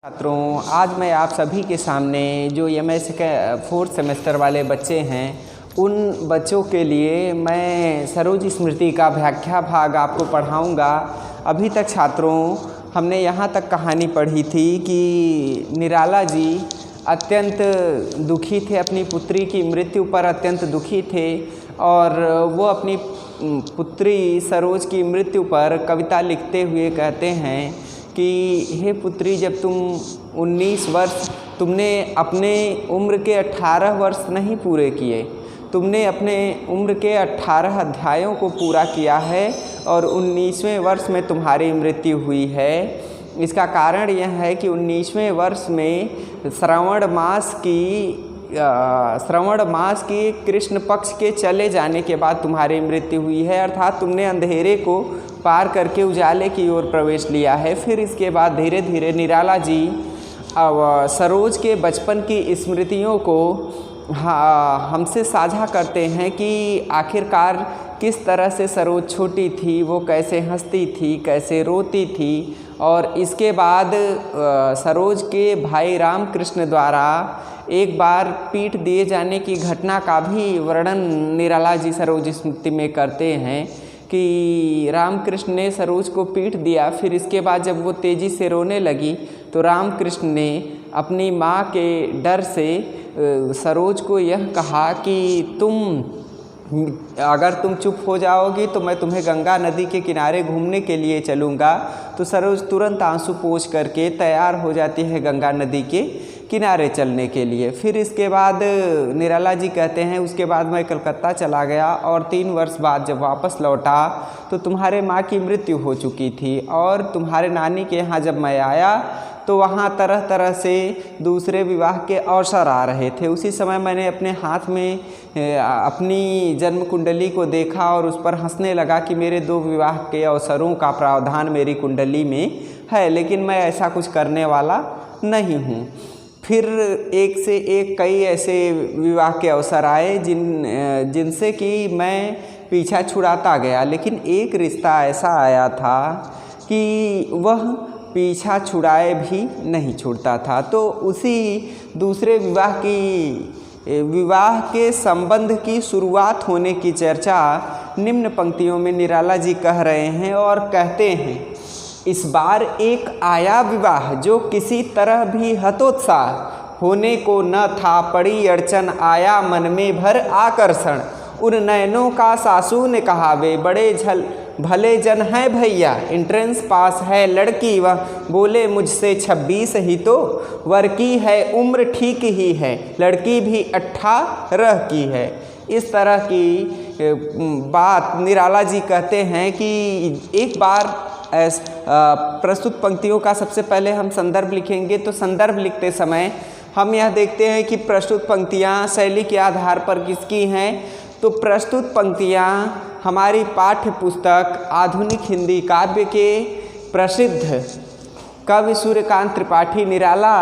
छात्रों, आज मैं आप सभी के सामने जो एमएस के 4th सेमेस्टर वाले बच्चे हैं उन बच्चों के लिए मैं सरोज स्मृति का व्याख्या भाग आपको पढ़ाऊंगा। अभी तक छात्रों हमने यहाँ तक कहानी पढ़ी थी कि निराला जी अत्यंत दुखी थे, अपनी पुत्री की मृत्यु पर अत्यंत दुखी थे और वो अपनी पुत्री सरोज की मृत्यु पर कविता लिखते हुए कहते हैं कि हे पुत्री, जब तुम 19 वर्ष तुमने अपने उम्र के 18 वर्ष नहीं पूरे किए, तुमने अपने उम्र के 18 अध्यायों को पूरा किया है और 19वें वर्ष में तुम्हारी मृत्यु हुई है। इसका कारण यह है कि 19वें वर्ष में श्रावण मास की कृष्ण पक्ष के चले जाने के बाद तुम्हारी मृत्यु हुई है, अर्थात तुमने अंधेरे को पार करके उजाले की ओर प्रवेश लिया है। फिर इसके बाद धीरे धीरे निराला जी सरोज के बचपन की स्मृतियों को हमसे साझा करते हैं कि आखिरकार किस तरह से सरोज छोटी थी, वो कैसे हंसती थी, कैसे रोती थी। और इसके बाद सरोज के भाई रामकृष्ण द्वारा एक बार पीट दिए जाने की घटना का भी वर्णन निराला जी सरोज स्मृति में करते हैं कि रामकृष्ण ने सरोज को पीट दिया। फिर इसके बाद जब वो तेज़ी से रोने लगी तो रामकृष्ण ने अपनी माँ के डर से सरोज को यह कहा कि अगर तुम चुप हो जाओगी तो मैं तुम्हें गंगा नदी के किनारे घूमने के लिए चलूँगा। तो सरोज तुरंत आंसू पोंछ करके तैयार हो जाती है गंगा नदी के किनारे चलने के लिए। फिर इसके बाद निराला जी कहते हैं उसके बाद मैं कलकत्ता चला गया और 3 वर्ष बाद जब वापस लौटा तो तुम्हारे माँ की मृत्यु हो चुकी थी और तुम्हारे नानी के यहाँ जब मैं आया तो वहाँ तरह तरह से दूसरे विवाह के अवसर आ रहे थे। उसी समय मैंने अपने हाथ में अपनी जन्म कुंडली को देखा और उस पर हंसने लगा कि मेरे 2 विवाह के अवसरों का प्रावधान मेरी कुंडली में है, लेकिन मैं ऐसा कुछ करने वाला नहीं हूँ। फिर एक से एक कई ऐसे विवाह के अवसर आए जिनसे कि मैं पीछा छुड़ाता गया, लेकिन एक रिश्ता ऐसा आया था कि वह पीछा छुड़ाए भी नहीं छूटता था। तो उसी दूसरे विवाह के संबंध की शुरुआत होने की चर्चा निम्न पंक्तियों में निराला जी कह रहे हैं और कहते हैं, इस बार एक आया विवाह जो किसी तरह भी हतोत्साह होने को न था, पड़ी अड़चन आया मन में भर आकर्षण, उन नयनों का सासू ने कहा वे बड़े भले जन है भैया, एंट्रेंस पास है लड़की, वह बोले मुझसे 26 ही तो, वर की है उम्र ठीक ही है, लड़की भी 18 की है। इस तरह की बात निराला जी कहते हैं कि एक बार प्रस्तुत पंक्तियों का सबसे पहले हम संदर्भ लिखेंगे। तो संदर्भ लिखते समय हम यह देखते हैं कि प्रस्तुत पंक्तियाँ शैली के आधार पर किसकी हैं। तो प्रस्तुत पंक्तियाँ हमारी पाठ्य पुस्तक आधुनिक हिंदी काव्य के प्रसिद्ध कवि सूर्यकांत त्रिपाठी निराला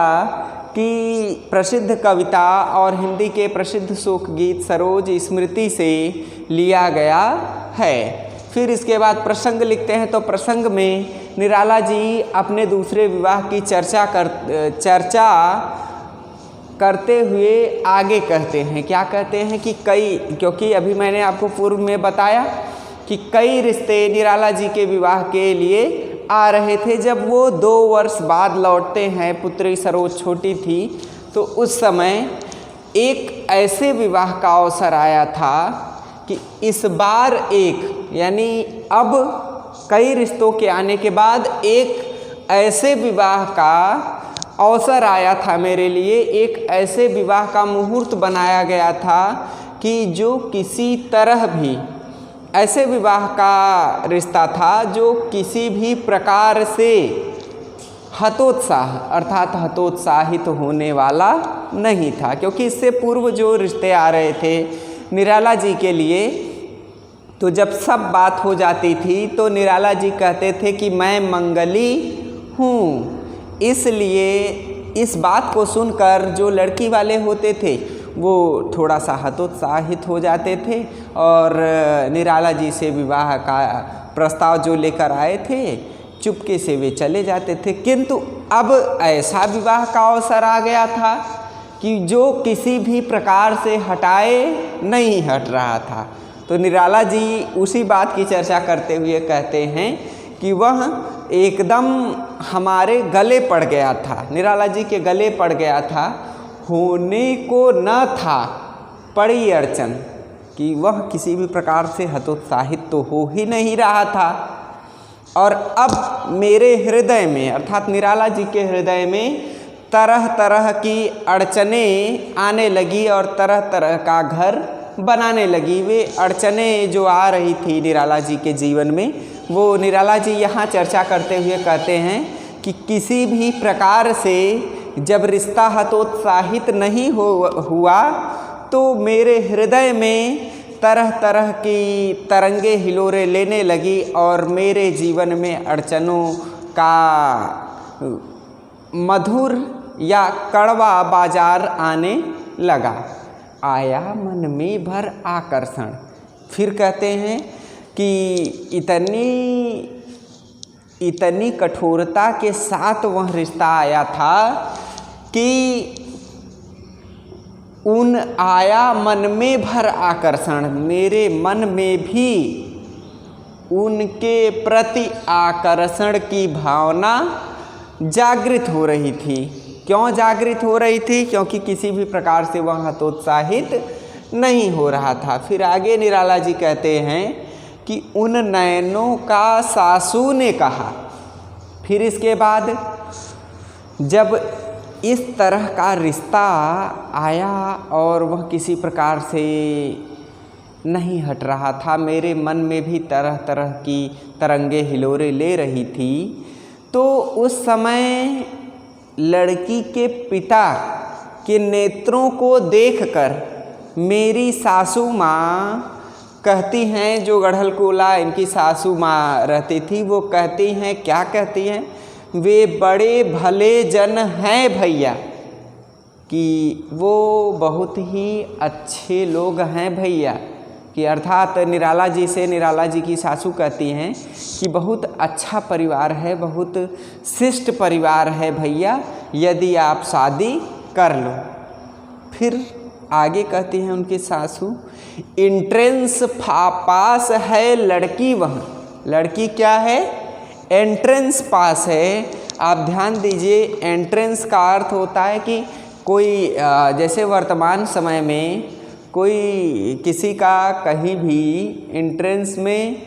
की प्रसिद्ध कविता और हिंदी के प्रसिद्ध शोक गीत सरोज स्मृति से लिया गया है। फिर इसके बाद प्रसंग लिखते हैं। तो प्रसंग में निराला जी अपने दूसरे विवाह की चर्चा करते हुए आगे कहते हैं, क्या कहते हैं कि क्योंकि अभी मैंने आपको पूर्व में बताया कि कई रिश्ते निराला जी के विवाह के लिए आ रहे थे। जब वो 2 वर्ष बाद लौटते हैं, पुत्री सरोज छोटी थी, तो उस समय एक ऐसे विवाह का अवसर आया था कि इस बार यानी अब कई रिश्तों के आने के बाद एक ऐसे विवाह का अवसर आया था मेरे लिए, एक ऐसे विवाह का मुहूर्त बनाया गया था कि जो किसी तरह भी ऐसे विवाह का रिश्ता था जो किसी भी प्रकार से अर्थात हतोत्साहित होने वाला नहीं था। क्योंकि इससे पूर्व जो रिश्ते आ रहे थे निराला जी के लिए, तो जब सब बात हो जाती थी तो निराला जी कहते थे कि मैं मंगली हूँ। इसलिए इस बात को सुनकर जो लड़की वाले होते थे वो थोड़ा सा हतोत्साहित हो जाते थे और निराला जी से विवाह का प्रस्ताव जो लेकर आए थे चुपके से वे चले जाते थे। किंतु अब ऐसा विवाह का अवसर आ गया था कि जो किसी भी प्रकार से हटाए नहीं हट रहा था। तो निराला जी उसी बात की चर्चा करते हुए कहते हैं कि वह एकदम हमारे गले पड़ गया था, निराला जी के गले पड़ गया था, होने को न था पड़ी अड़चन, कि वह किसी भी प्रकार से हतोत्साहित तो हो ही नहीं रहा था। और अब मेरे हृदय में अर्थात निराला जी के हृदय में तरह तरह की अड़चनें आने लगी और तरह तरह का घर बनाने लगी। वे अड़चनें जो आ रही थी निराला जी के जीवन में, वो निराला जी यहाँ चर्चा करते हुए कहते हैं कि किसी भी प्रकार से जब रिश्ता हतोत्साहित नहीं हुआ तो मेरे हृदय में तरह तरह की तरंगे हिलोरे लेने लगी और मेरे जीवन में अड़चनों का मधुर या कड़वा बाजार आने लगा। आया मन में भर आकर्षण। फिर कहते हैं कि इतनी कठोरता के साथ वह रिश्ता आया था कि आया मन में भर आकर्षण, मेरे मन में भी उनके प्रति आकर्षण की भावना जागृत हो रही थी। क्यों जागृत हो रही थी? क्योंकि किसी भी प्रकार से वह हतोत्साहित नहीं हो रहा था। फिर आगे निराला जी कहते हैं कि उन नयनों का सासू ने कहा। फिर इसके बाद जब इस तरह का रिश्ता आया और वह किसी प्रकार से नहीं हट रहा था, मेरे मन में भी तरह तरह की तरंगे हिलोरे ले रही थी, तो उस समय लड़की के पिता के नेत्रों को देखकर मेरी सासू माँ कहती हैं, जो गढ़लकोला इनकी सासू माँ रहती थी, वो कहती हैं, क्या कहती हैं, वे बड़े भले जन हैं भैया, कि वो बहुत ही अच्छे लोग हैं भैया, कि अर्थात निराला जी से निराला जी की सासू कहती हैं कि बहुत अच्छा परिवार है, बहुत शिष्ट परिवार है भैया, यदि आप शादी कर लो। फिर आगे कहती हैं उनकी सासू, एंट्रेंस पास है लड़की, वह लड़की क्या है? एंट्रेंस पास है। आप ध्यान दीजिए, एंट्रेंस का अर्थ होता है कि कोई जैसे वर्तमान समय में कोई किसी का कहीं भी एंट्रेंस में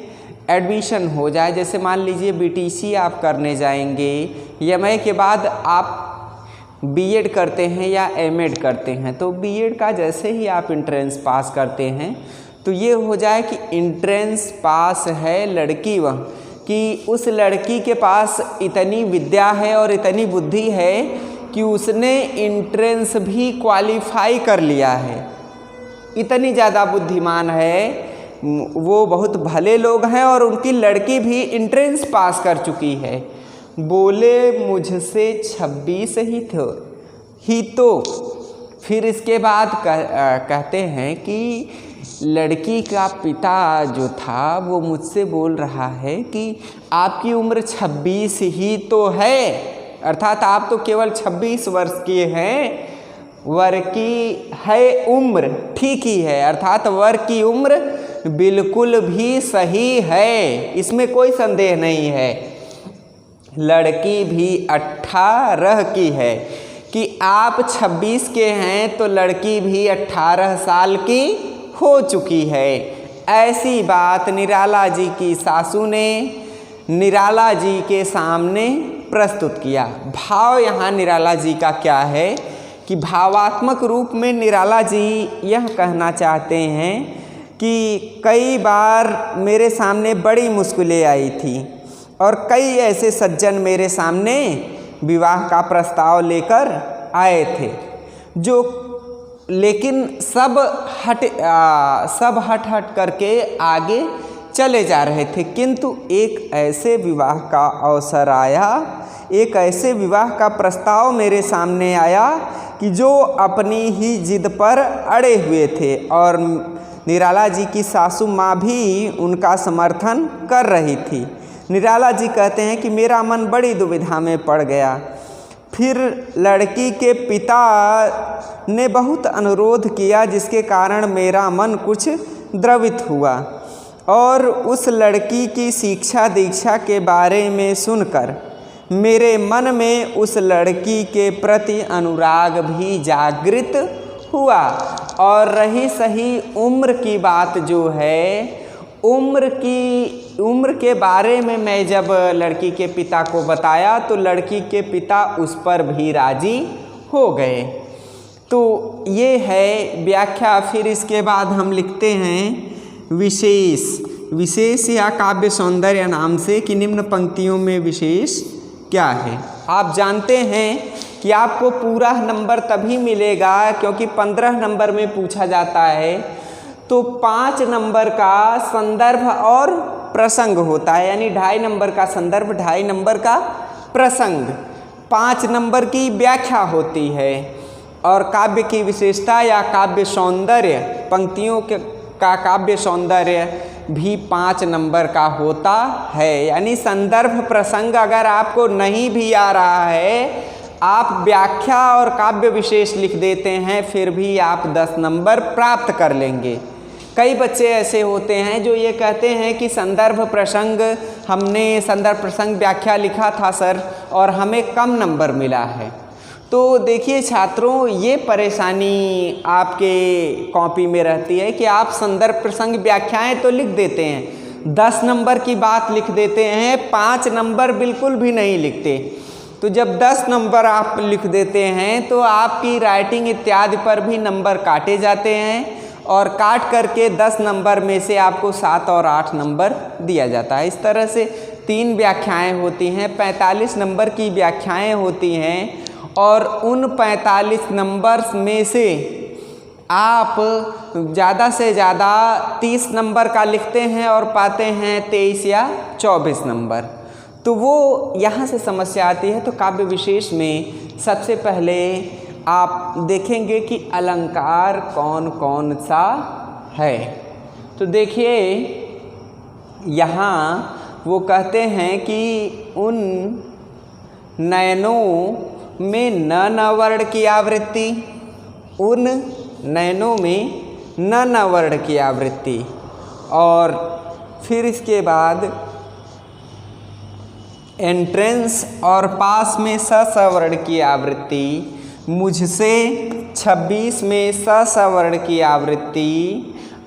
एडमिशन हो जाए, जैसे मान लीजिए बीटीसी आप करने जाएंगे, एमए के बाद आप बीएड करते हैं या एमएड करते हैं, तो बीएड का जैसे ही आप एंट्रेंस पास करते हैं तो ये हो जाए कि एंट्रेंस पास है लड़की, वह कि उस लड़की के पास इतनी विद्या है और इतनी बुद्धि है कि उसने एंट्रेंस भी क्वालिफाई कर लिया है, इतनी ज़्यादा बुद्धिमान है, वो बहुत भले लोग हैं और उनकी लड़की भी एंट्रेंस पास कर चुकी है। बोले मुझसे 26 ही तो। फिर इसके बाद कहते हैं कि लड़की का पिता जो था वो मुझसे बोल रहा है कि आपकी उम्र 26 ही तो है, अर्थात आप तो केवल 26 वर्ष के हैं, वर की है उम्र ठीक ही है, अर्थात वर की उम्र बिल्कुल भी सही है, इसमें कोई संदेह नहीं है। लड़की भी 18 की है, कि आप 26 के हैं तो लड़की भी 18 साल की हो चुकी है। ऐसी बात निराला जी की सासू ने निराला जी के सामने प्रस्तुत किया। भाव यहाँ निराला जी का क्या है कि भावात्मक रूप में निराला जी यह कहना चाहते हैं कि कई बार मेरे सामने बड़ी मुश्किलें आई थी और कई ऐसे सज्जन मेरे सामने विवाह का प्रस्ताव लेकर आए थे, जो लेकिन सब हट करके आगे चले जा रहे थे, किंतु एक ऐसे विवाह का अवसर आया, एक ऐसे विवाह का प्रस्ताव मेरे सामने आया कि जो अपनी ही जिद पर अड़े हुए थे और निराला जी की सासू माँ भी उनका समर्थन कर रही थी। निराला जी कहते हैं कि मेरा मन बड़ी दुविधा में पड़ गया फिर लड़की के पिता ने बहुत अनुरोध किया, जिसके कारण मेरा मन कुछ द्रवित हुआ और उस लड़की की शिक्षा दीक्षा के बारे में सुनकर मेरे मन में उस लड़की के प्रति अनुराग भी जागृत हुआ। और रही सही उम्र की बात जो है, उम्र के बारे में मैं जब लड़की के पिता को बताया तो लड़की के पिता उस पर भी राजी हो गए। तो ये है व्याख्या। फिर इसके बाद हम लिखते हैं विशेष या काव्य सौंदर्य नाम से कि निम्न पंक्तियों में विशेष क्या है। आप जानते हैं कि आपको पूरा नंबर तभी मिलेगा क्योंकि 15 नंबर में पूछा जाता है तो 5 नंबर का संदर्भ और प्रसंग होता है, यानी 2.5 नंबर का संदर्भ, 2.5 नंबर का प्रसंग, 5 नंबर की व्याख्या होती है। और काव्य की विशेषता या काव्य सौंदर्य, पंक्तियों का काव्य सौंदर्य भी 5 नंबर का होता है। यानी संदर्भ प्रसंग अगर आपको नहीं भी आ रहा है, आप व्याख्या और काव्य विशेष लिख देते हैं, फिर भी आप 10 नंबर प्राप्त कर लेंगे। कई बच्चे ऐसे होते हैं जो ये कहते हैं कि संदर्भ प्रसंग, हमने संदर्भ प्रसंग व्याख्या लिखा था सर और हमें कम नंबर मिला है। तो देखिए छात्रों, ये परेशानी आपके कॉपी में रहती है कि आप संदर्भ प्रसंग व्याख्याएं तो लिख देते हैं, 10 नंबर की बात लिख देते हैं, 5 नंबर बिल्कुल भी नहीं लिखते। तो जब 10 नंबर आप लिख देते हैं तो आपकी राइटिंग इत्यादि पर भी नंबर काटे जाते हैं और काट करके 10 नंबर में से आपको 7 और 8 नंबर दिया जाता है। इस तरह से 3 व्याख्याएं होती हैं, 45 नंबर की व्याख्याएं होती हैं और उन 45 नंबर्स में से आप ज़्यादा से ज़्यादा 30 नंबर का लिखते हैं और पाते हैं 23 या 24 नंबर। तो वो यहाँ से समस्या आती है। तो काव्य विशेष में सबसे पहले आप देखेंगे कि अलंकार कौन कौन सा है। तो देखिए यहाँ वो कहते हैं कि उन नयनों में न वर्ण की आवृत्ति, उन नयनों में न वर्ण की आवृत्ति, और फिर इसके बाद एंट्रेंस और पास में स वर्ण की आवृत्ति, मुझसे 26 में स वर्ण की आवृत्ति,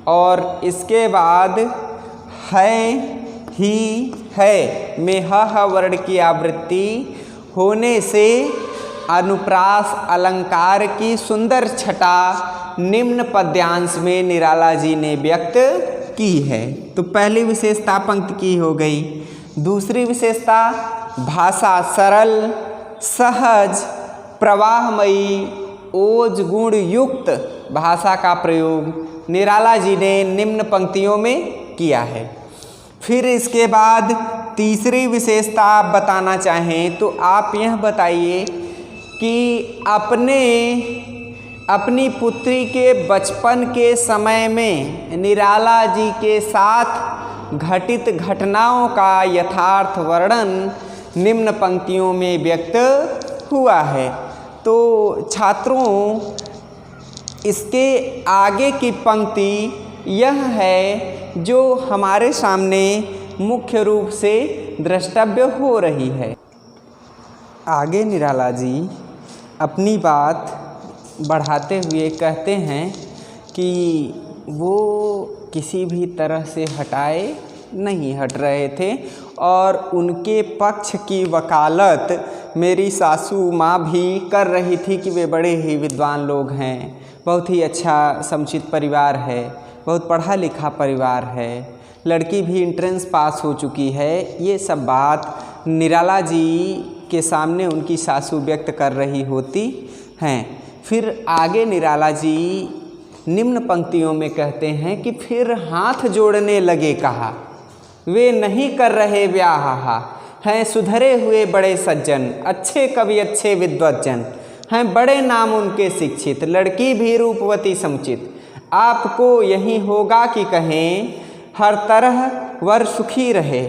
और इसके बाद है ही है में ह वर्ण की आवृत्ति होने से अनुप्रास अलंकार की सुंदर छटा निम्न पद्यांश में निराला जी ने व्यक्त की है। तो पहली विशेषता पंक्ति की हो गई। दूसरी विशेषता भाषा सरल, सहज, प्रवाहमयी, ओज गुण युक्त भाषा का प्रयोग निराला जी ने निम्न पंक्तियों में किया है। फिर इसके बाद तीसरी विशेषता आप बताना चाहें तो आप यह बताइए कि अपनी पुत्री के बचपन के समय में निराला जी के साथ घटित घटनाओं का यथार्थ वर्णन निम्न पंक्तियों में व्यक्त हुआ है। तो छात्रों, इसके आगे की पंक्ति यह है जो हमारे सामने मुख्य रूप से द्रष्टव्य हो रही है। आगे निराला जी अपनी बात बढ़ाते हुए कहते हैं कि वो किसी भी तरह से नहीं हट रहे थे और उनके पक्ष की वकालत मेरी सासू माँ भी कर रही थी कि वे बड़े ही विद्वान लोग हैं, बहुत ही अच्छा समुचित परिवार है, बहुत पढ़ा लिखा परिवार है, लड़की भी एंट्रेंस पास हो चुकी है। ये सब बात निराला जी के सामने उनकी सासू व्यक्त कर रही होती हैं। फिर आगे निराला जी निम्न पंक्तियों में कहते हैं कि फिर हाथ जोड़ने लगे कहा, वे नहीं कर रहे ब्याह, हैं सुधरे हुए बड़े सज्जन, अच्छे कवि अच्छे विद्वज्जन, हैं बड़े नाम उनके शिक्षित, लड़की भी रूपवती समुचित, आपको यही होगा कि कहें हर तरह वर सुखी रहे,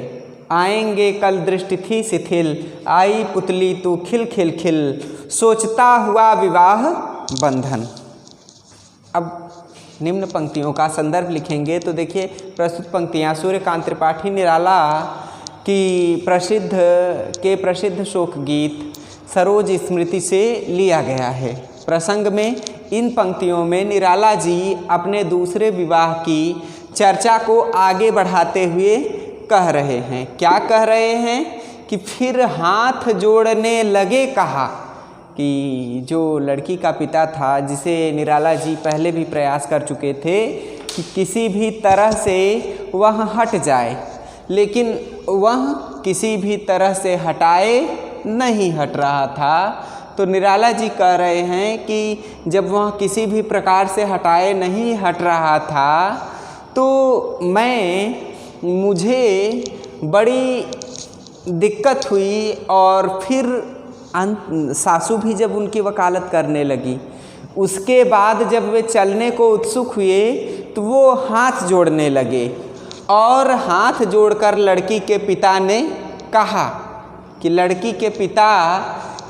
आएंगे कल दृष्टि थी शिथिल, आई पुतली तू खिल खिल खिल, सोचता हुआ विवाह बंधन। अब निम्न पंक्तियों का संदर्भ लिखेंगे तो देखिए, प्रस्तुत पंक्तियाँ सूर्यकांत त्रिपाठी निराला की प्रसिद्ध शोक गीत सरोज स्मृति से लिया गया है। प्रसंग में इन पंक्तियों में निराला जी अपने दूसरे विवाह की चर्चा को आगे बढ़ाते हुए कह रहे हैं। क्या कह रहे हैं कि फिर हाथ जोड़ने लगे कहा कि जो लड़की का पिता था, जिसे निराला जी पहले भी प्रयास कर चुके थे कि किसी भी तरह से वह हट जाए, लेकिन वह किसी भी तरह से हटाए नहीं हट रहा था। तो निराला जी कह रहे हैं कि जब वह किसी भी प्रकार से हटाए नहीं हट रहा था तो मुझे बड़ी दिक्कत हुई, और फिर सासू भी जब उनकी वकालत करने लगी, उसके बाद जब वे चलने को उत्सुक हुए तो वो हाथ जोड़ने लगे, और हाथ जोड़कर लड़की के पिता ने कहा कि लड़की के पिता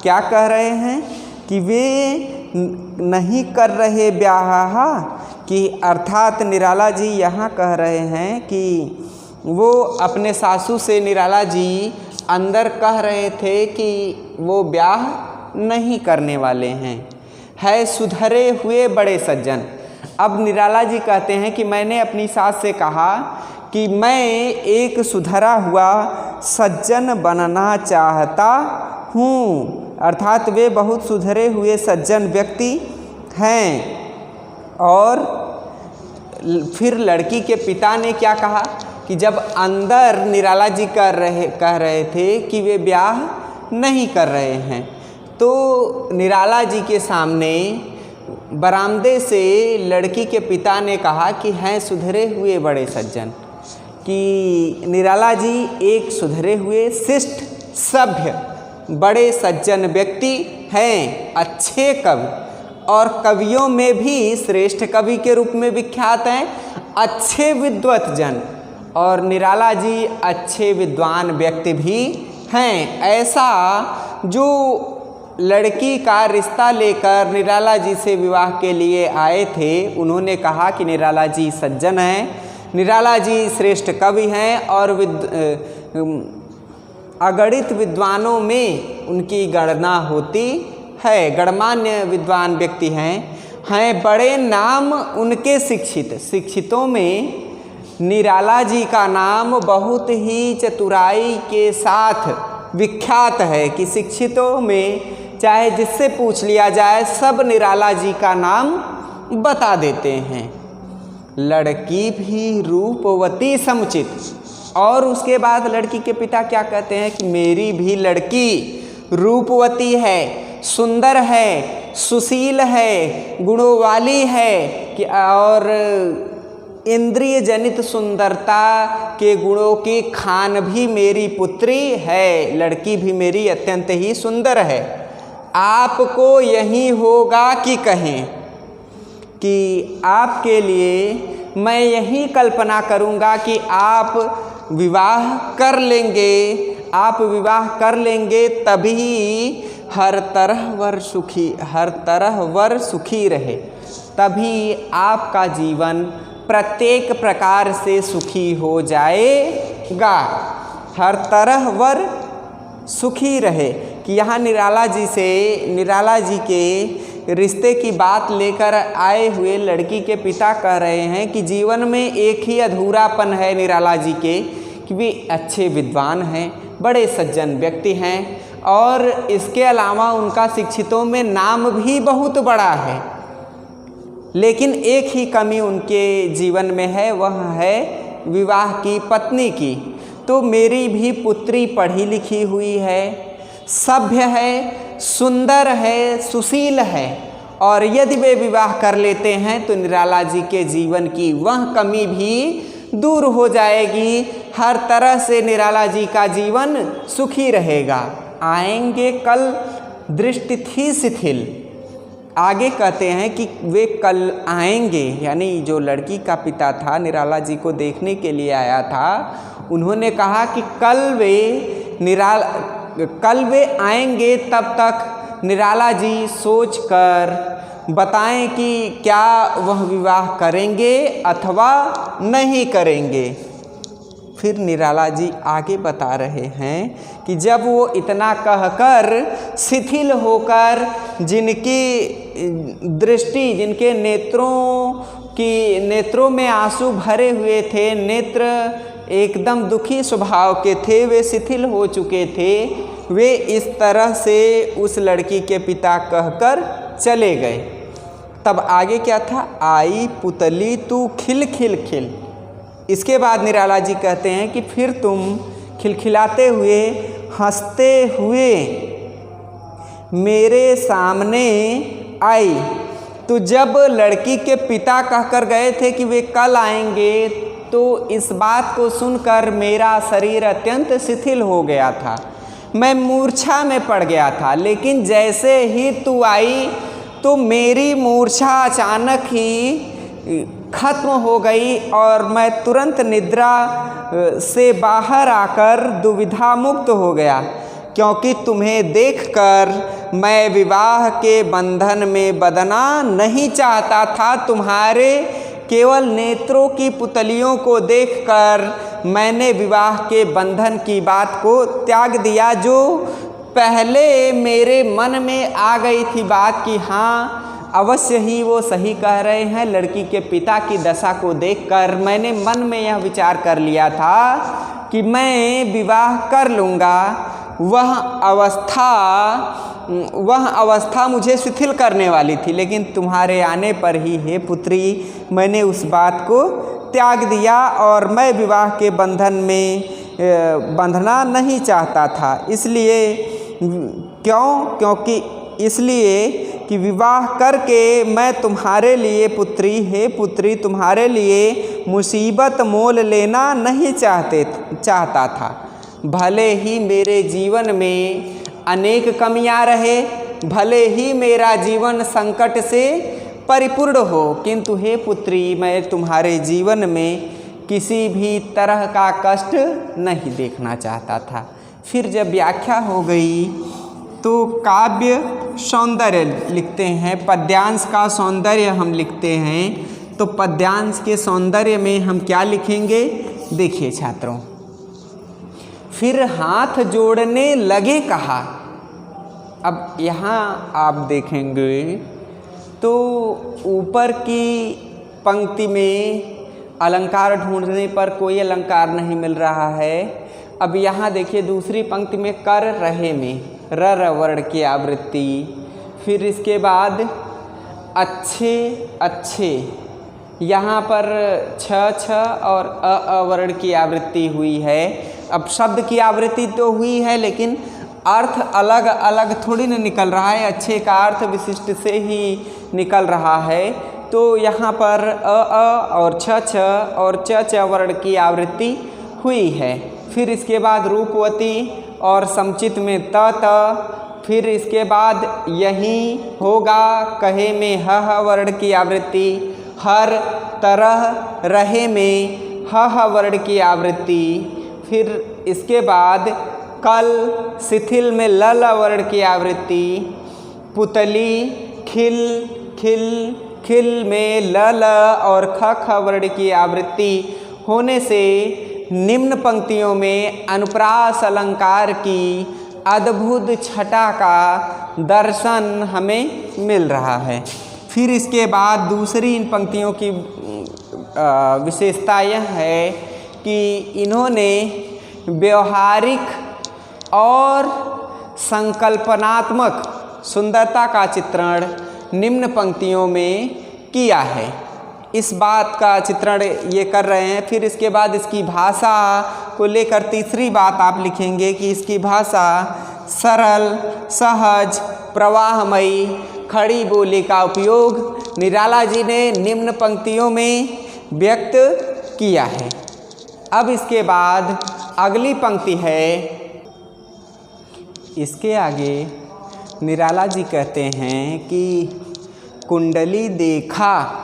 क्या कह रहे हैं कि वे नहीं कर रहे ब्याह, कि अर्थात निराला जी यहाँ कह रहे हैं कि वो अपने सासू से, निराला जी अंदर कह रहे थे कि वो ब्याह नहीं करने वाले हैं, है सुधरे हुए बड़े सज्जन। अब निराला जी कहते हैं कि मैंने अपनी सास से कहा कि मैं एक सुधरा हुआ सज्जन बनना चाहता हूँ, अर्थात वे बहुत सुधरे हुए सज्जन व्यक्ति हैं। और फिर लड़की के पिता ने क्या कहा कि जब अंदर निराला जी कह रहे थे कि वे ब्याह नहीं कर रहे हैं, तो निराला जी के सामने बरामदे से लड़की के पिता ने कहा कि हैं सुधरे हुए बड़े सज्जन, कि निराला जी एक सुधरे हुए शिष्ट सभ्य बड़े सज्जन व्यक्ति हैं, अच्छे कवि, और कवियों में भी श्रेष्ठ कवि के रूप में विख्यात हैं, अच्छे विद्वत जन, और निराला जी अच्छे विद्वान व्यक्ति भी हैं। ऐसा जो लड़की का रिश्ता लेकर निराला जी से विवाह के लिए आए थे, उन्होंने कहा कि निराला जी सज्जन हैं, निराला जी श्रेष्ठ कवि हैं, और अगणित विद्वानों में उनकी गणना होती है, गणमान्य विद्वान व्यक्ति हैं बड़े नाम उनके शिक्षितों में निराला जी का नाम बहुत ही चतुराई के साथ विख्यात है, कि शिक्षितों में चाहे जिससे पूछ लिया जाए सब निराला जी का नाम बता देते हैं। लड़की भी रूपवती समुचित, और उसके बाद लड़की के पिता क्या कहते हैं कि मेरी भी लड़की रूपवती है, सुंदर है, सुशील है, गुणों वाली है, कि और इंद्रिय जनित सुंदरता के गुणों की खान भी मेरी पुत्री है, लड़की भी मेरी अत्यंत ही सुंदर है। आपको यही होगा कि कहें कि आपके लिए मैं यही कल्पना करूँगा कि आप विवाह कर लेंगे, तभी हर तरह वर सुखी रहे, तभी आपका जीवन प्रत्येक प्रकार से सुखी हो जाएगा। हर तरह वर सुखी रहे, कि यहाँ निराला जी के रिश्ते की बात लेकर आए हुए लड़की के पिता कह रहे हैं कि जीवन में एक ही अधूरापन है निराला जी के, कि वे अच्छे विद्वान हैं, बड़े सज्जन व्यक्ति हैं, और इसके अलावा उनका शिक्षितों में नाम भी बहुत बड़ा है, लेकिन एक ही कमी उनके जीवन में है, वह है विवाह की पत्नी की। तो मेरी भी पुत्री पढ़ी लिखी हुई है, सभ्य है, सुंदर है, सुशील है, और यदि वे विवाह कर लेते हैं तो निराला जी के जीवन की वह कमी भी दूर हो जाएगी, हर तरह से निराला जी का जीवन सुखी रहेगा। आएंगे कल दृष्टि थी शिथिल, आगे कहते हैं कि वे कल आएंगे, यानी जो लड़की का पिता था निराला जी को देखने के लिए आया था, उन्होंने कहा कि कल वे आएंगे, तब तक निराला जी सोच कर बताएं कि क्या वह विवाह करेंगे अथवा नहीं करेंगे। फिर निराला जी आगे बता रहे हैं कि जब वो इतना कहकर शिथिल होकर, जिनकी दृष्टि, जिनके नेत्रों में आंसू भरे हुए थे, नेत्र एकदम दुखी स्वभाव के थे, वे शिथिल हो चुके थे, वे इस तरह से उस लड़की के पिता कहकर चले गए। तब आगे क्या था? आई पुतली तू खिल खिल खिल। इसके बाद निराला जी कहते हैं कि फिर तुम खिलखिलाते हुए, हंसते हुए मेरे सामने आई। तो जब लड़की के पिता कहकर गए थे कि वे कल आएंगे, तो इस बात को सुनकर मेरा शरीर अत्यंत शिथिल हो गया था, मैं मूर्छा में पड़ गया था। लेकिन जैसे ही तू आई तो मेरी मूर्छा अचानक ही खत्म हो गई और मैं तुरंत निद्रा से बाहर आकर दुविधा मुक्त हो गया, क्योंकि तुम्हें देखकर मैं विवाह के बंधन में बंधना नहीं चाहता था। तुम्हारे केवल नेत्रों की पुतलियों को देखकर मैंने विवाह के बंधन की बात को त्याग दिया, जो पहले मेरे मन में आ गई थी बात कि हाँ अवश्य ही वो सही कह रहे हैं। लड़की के पिता की दशा को देखकर मैंने मन में यह विचार कर लिया था कि मैं विवाह कर लूँगा। वह अवस्था मुझे शिथिल करने वाली थी, लेकिन तुम्हारे आने पर ही हे पुत्री मैंने उस बात को त्याग दिया और मैं विवाह के बंधन में बंधना नहीं चाहता था। इसलिए क्योंकि इसलिए कि विवाह करके मैं तुम्हारे लिए पुत्री तुम्हारे लिए मुसीबत मोल लेना नहीं चाहता था। भले ही मेरे जीवन में अनेक कमियां रहे, भले ही मेरा जीवन संकट से परिपूर्ण हो, किंतु हे पुत्री मैं तुम्हारे जीवन में किसी भी तरह का कष्ट नहीं देखना चाहता था। फिर जब व्याख्या हो गई तो काव्य सौंदर्य लिखते हैं, पद्यांश का सौंदर्य हम लिखते हैं। तो पद्यांश के सौंदर्य में हम क्या लिखेंगे? देखिए छात्रों, फिर हाथ जोड़ने लगे कहा। अब यहाँ आप देखेंगे तो ऊपर की पंक्ति में अलंकार ढूंढने पर कोई अलंकार नहीं मिल रहा है। अब यहाँ देखिए दूसरी पंक्ति में कर रहे में र वर्ण की आवृत्ति, फिर इसके बाद अच्छे अच्छे, यहाँ पर छ और अ वर्ण की आवृत्ति हुई है। अब शब्द की आवृत्ति तो हुई है, लेकिन अर्थ अलग अलग थोड़ी ना निकल रहा है, अच्छे का अर्थ विशिष्ट से ही निकल रहा है। तो यहाँ पर अ और छ और च वर्ण की आवृत्ति हुई है। फिर इसके बाद रूपवती और समचित में त, फिर इसके बाद यही होगा कहे में ह वर्ण की आवृत्ति, हर तरह रहे में ह वर्ण की आवृत्ति, फिर इसके बाद कल शिथिल में ल वर्ण की आवृत्ति, पुतली खिल खिल खिल में ल और ख वर्ण की आवृत्ति होने से निम्न पंक्तियों में अनुप्रास अलंकार की अद्भुत छटा का दर्शन हमें मिल रहा है। फिर इसके बाद दूसरी इन पंक्तियों की विशेषता यह है कि इन्होंने व्यवहारिक और संकल्पनात्मक सुंदरता का चित्रण निम्न पंक्तियों में किया है। इस बात का चित्रण ये कर रहे हैं। फिर इसके बाद इसकी भाषा को लेकर तीसरी बात आप लिखेंगे कि इसकी भाषा सरल, सहज, प्रवाहमयी, खड़ी बोली का उपयोग निराला जी ने निम्न पंक्तियों में व्यक्त किया है। अब इसके बाद अगली पंक्ति है, इसके आगे निराला जी कहते हैं कि कुंडली देखा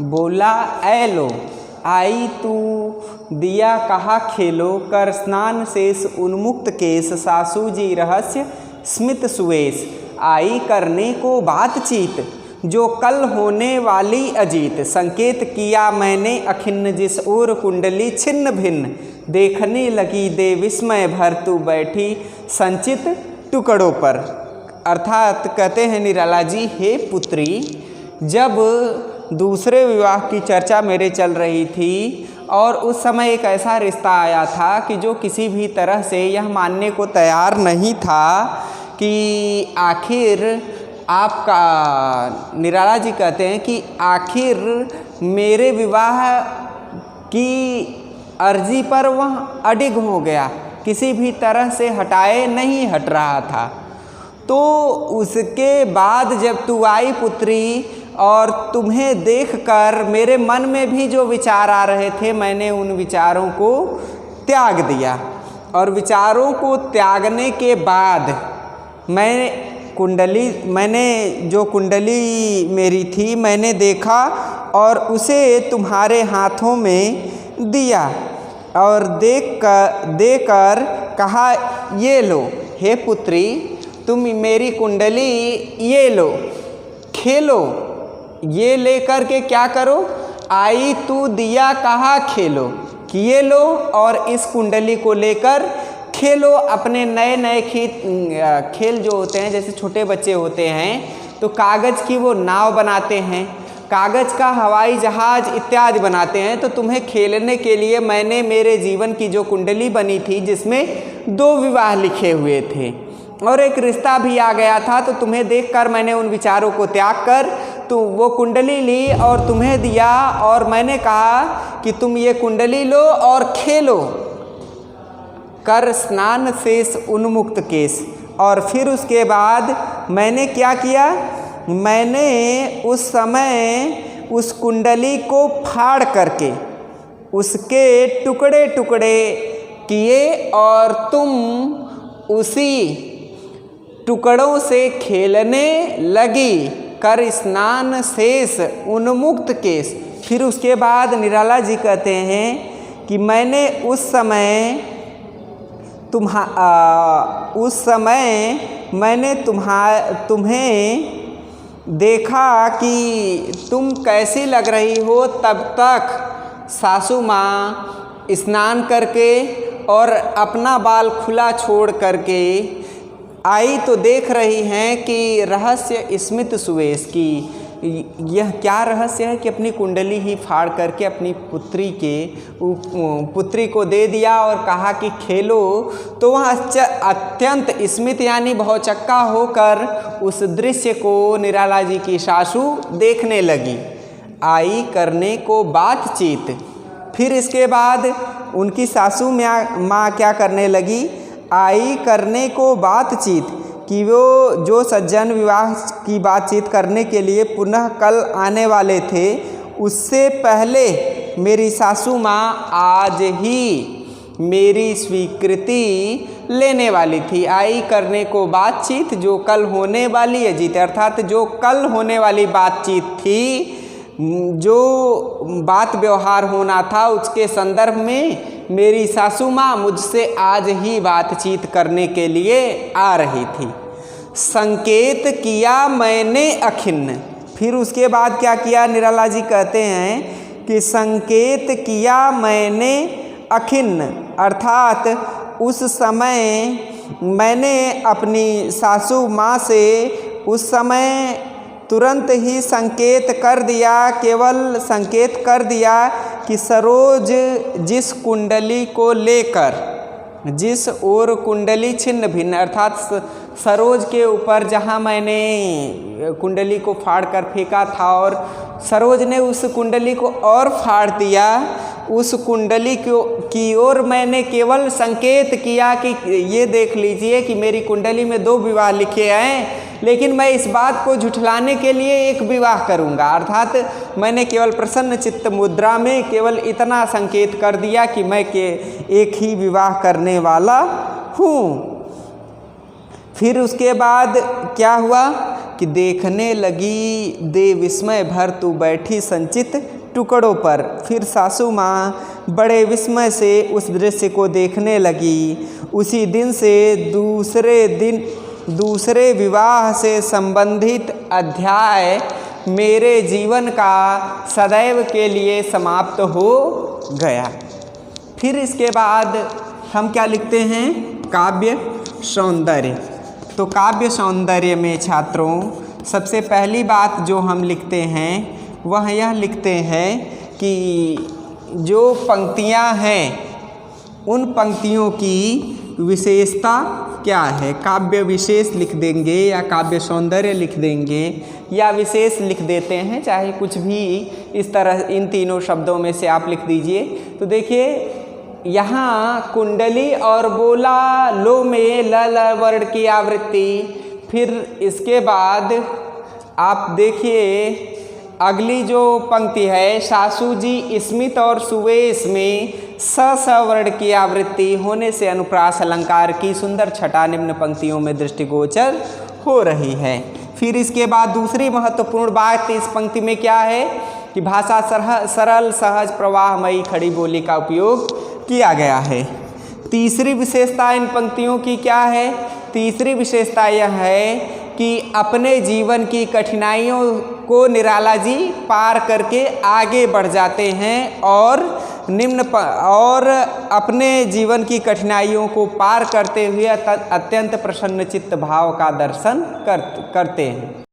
बोला ऐ लो, आई तू दिया कहा खेलो, कर स्नान शेष उन्मुक्त केश, सासू जी रहस्य स्मित सुवेश, आई करने को बातचीत, जो कल होने वाली अजीत, संकेत किया मैंने अखिन्न, जिस ओर कुंडली छिन्न भिन्न, देखने लगी दे विस्मय भर, तू बैठी संचित टुकड़ों पर। अर्थात कहते हैं निराला जी, हे पुत्री, जब दूसरे विवाह की चर्चा मेरे चल रही थी और उस समय एक ऐसा रिश्ता आया था कि जो किसी भी तरह से यह मानने को तैयार नहीं था कि आखिर आपका, निराला जी कहते हैं कि आखिर मेरे विवाह की अर्जी पर वह अडिग हो गया, किसी भी तरह से हटाए नहीं हट रहा था। तो उसके बाद जब तू आई पुत्री और तुम्हें देखकर मेरे मन में भी जो विचार आ रहे थे, मैंने उन विचारों को त्याग दिया। और विचारों को त्यागने के बाद मैंने जो कुंडली मेरी थी मैंने देखा और उसे तुम्हारे हाथों में दिया और देकर कहा, ये लो हे पुत्री, तुम मेरी कुंडली ये लो, खेलो। ये लेकर के क्या करो, आई तू दिया कहा खेलो, कि ये लो और इस कुंडली को लेकर खेलो। अपने नए नए खेल जो होते हैं, जैसे छोटे बच्चे होते हैं तो कागज़ की वो नाव बनाते हैं, कागज़ का हवाई जहाज़ इत्यादि बनाते हैं। तो तुम्हें खेलने के लिए मैंने मेरे जीवन की जो कुंडली बनी थी, जिसमें 2 विवाह लिखे हुए थे और एक रिश्ता भी आ गया था, तो तुम्हें देखकर मैंने उन विचारों को त्याग कर तो वो कुंडली ली और तुम्हें दिया। और मैंने कहा कि तुम ये कुंडली लो और खेलो, कर स्नान शेष उन्मुक्त केश। और फिर उसके बाद मैंने क्या किया, मैंने उस समय उस कुंडली को फाड़ करके उसके टुकड़े टुकड़े किए और तुम उसी टुकड़ों से खेलने लगी, कर स्नान शेष उन्मुक्त केश। फिर उसके बाद निराला जी कहते हैं कि मैंने उस समय मैंने तुम्हें देखा कि तुम कैसी लग रही हो। तब तक सासू माँ स्नान करके और अपना बाल खुला छोड़ करके आई तो देख रही हैं कि रहस्य स्मित सुवेश की, यह क्या रहस्य है कि अपनी कुंडली ही फाड़ करके अपनी पुत्री को दे दिया और कहा कि खेलो। तो वह अत्यंत स्मित यानी भौचक्का होकर उस दृश्य को निराला जी की सासू देखने लगी। आई करने को बातचीत। फिर इसके बाद उनकी सासू माँ क्या करने लगी, आई करने को बातचीत, कि वो जो सज्जन विवाह की बातचीत करने के लिए पुनः कल आने वाले थे, उससे पहले मेरी सासू माँ आज ही मेरी स्वीकृति लेने वाली थी। आई करने को बातचीत, जो कल होने वाली अजीत, अर्थात जो कल होने वाली बातचीत थी, जो बात व्यवहार होना था, उसके संदर्भ में मेरी सासू माँ मुझसे आज ही बातचीत करने के लिए आ रही थी। संकेत किया मैंने अखिन्न। फिर उसके बाद क्या किया, निराला जी कहते हैं कि संकेत किया मैंने अखिन्न, अर्थात उस समय मैंने अपनी सासू माँ से उस समय तुरंत ही संकेत कर दिया, केवल संकेत कर दिया कि सरोज जिस कुंडली को लेकर, जिस ओर कुंडली छिन्न भिन्न, अर्थात सरोज के ऊपर जहाँ मैंने कुंडली को फाड़ कर फेंका था और सरोज ने उस कुंडली को और फाड़ दिया, उस कुंडली की ओर मैंने केवल संकेत किया कि ये देख लीजिए कि मेरी कुंडली में 2 विवाह लिखे हैं, लेकिन मैं इस बात को झुठलाने के लिए एक विवाह करूंगा। अर्थात मैंने केवल प्रसन्न चित्त मुद्रा में केवल इतना संकेत कर दिया कि मैं एक ही विवाह करने वाला हूँ। फिर उसके बाद क्या हुआ कि देखने लगी दे विस्मय भर, तू बैठी संचित टुकड़ों पर। फिर सासू माँ बड़े विस्मय से उस दृश्य को देखने लगी। उसी दिन से दूसरे विवाह से संबंधित अध्याय मेरे जीवन का सदैव के लिए समाप्त हो गया। फिर इसके बाद हम क्या लिखते हैं? काव्य सौंदर्य। तो काव्य सौंदर्य में छात्रों सबसे पहली बात जो हम लिखते हैं वह यह लिखते हैं कि जो पंक्तियां हैं उन पंक्तियों की विशेषता क्या है। काव्य विशेष लिख देंगे या काव्य सौंदर्य लिख देंगे या विशेष लिख देते हैं, चाहे कुछ भी इस तरह इन तीनों शब्दों में से आप लिख दीजिए। तो देखिए यहाँ कुंडली और बोला लो में ल ल वर्ण की आवृत्ति। फिर इसके बाद आप देखिए अगली जो पंक्ति है, सासू जी स्मित और सुवेश में स वर्ण की आवृत्ति होने से अनुप्रास अलंकार की सुंदर छटा निम्न पंक्तियों में दृष्टिगोचर हो रही है। फिर इसके बाद दूसरी महत्वपूर्ण बात इस पंक्ति में क्या है कि भाषा सरल सहज प्रवाहमयी खड़ी बोली का उपयोग किया गया है। तीसरी विशेषता इन पंक्तियों की क्या है? तीसरी विशेषता यह है कि अपने जीवन की कठिनाइयों को निराला जी पार करके आगे बढ़ जाते हैं और अपने जीवन की कठिनाइयों को पार करते हुए अत्यंत प्रसन्न चित्त भाव का दर्शन करते हैं।